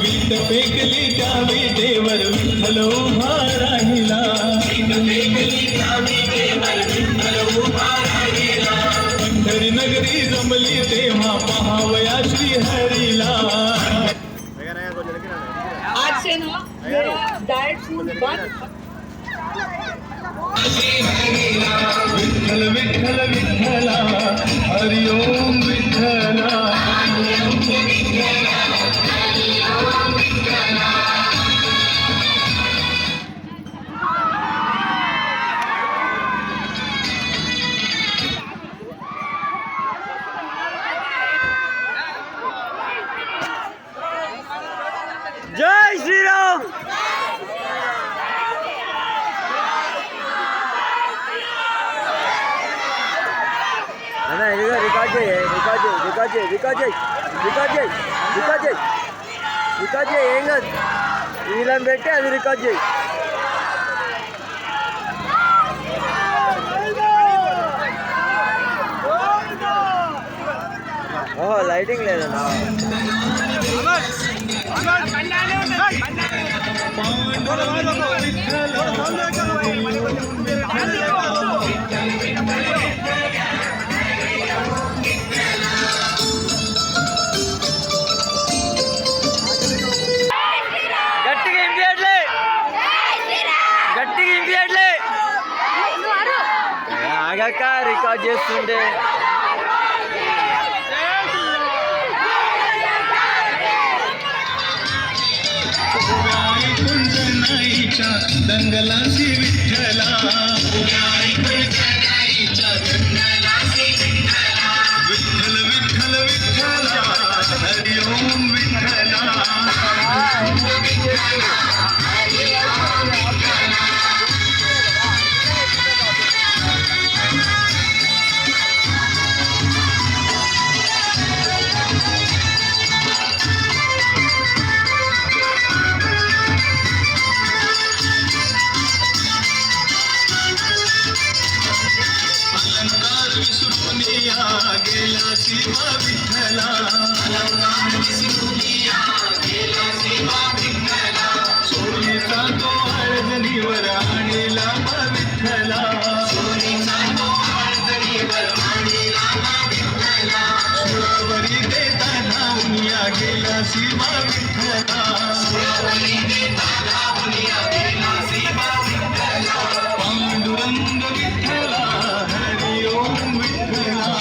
वीट फेकली त्या विटेवर विठ्ठल उभा राहिला. पंढरी नगरी जमली तेव्हा पहावया श्री हरीला. आज से ना मेरा डाइट फूड बंद. विठ्ठल विठ्ठल विठ्ठला हरि ओम विठ्ठला. जय श्रीराम. రికార్డ్ చేయి ఏం కాదు. వీళ్ళని పెట్టి అది రికార్డ్ చేయి. ఓహో లైటింగ్ లేదన్నా. ఆగాక రికార్డ్ చేస్తుండే. दंगलासी विठ्ठला. विठ्ठल विठ्ठल विठ्ठला हरि ओम विठ्ठला. अलंकार विसरून गेला शिवा विठ्ठला. सोनीचा तो हळदणीवर आणला विठ्ठला. सुरावरी देताना उनिया गेला शिवा विठ्ठला. पांडुरंग विठ्ठला हरि ओम विठ्ठला.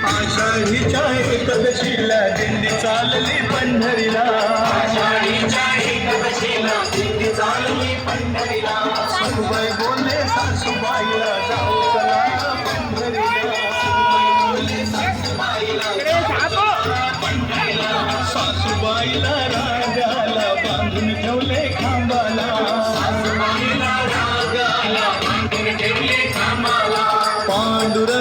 आषाढीच्या एकादशीला दिंडी चालली पंढरीला. सासूबाई बोलले सासूबाईला जाऊ चला पंढरीला. सासूबाईला राजाला बांधून ठेवले खांबाला. पांडुरंग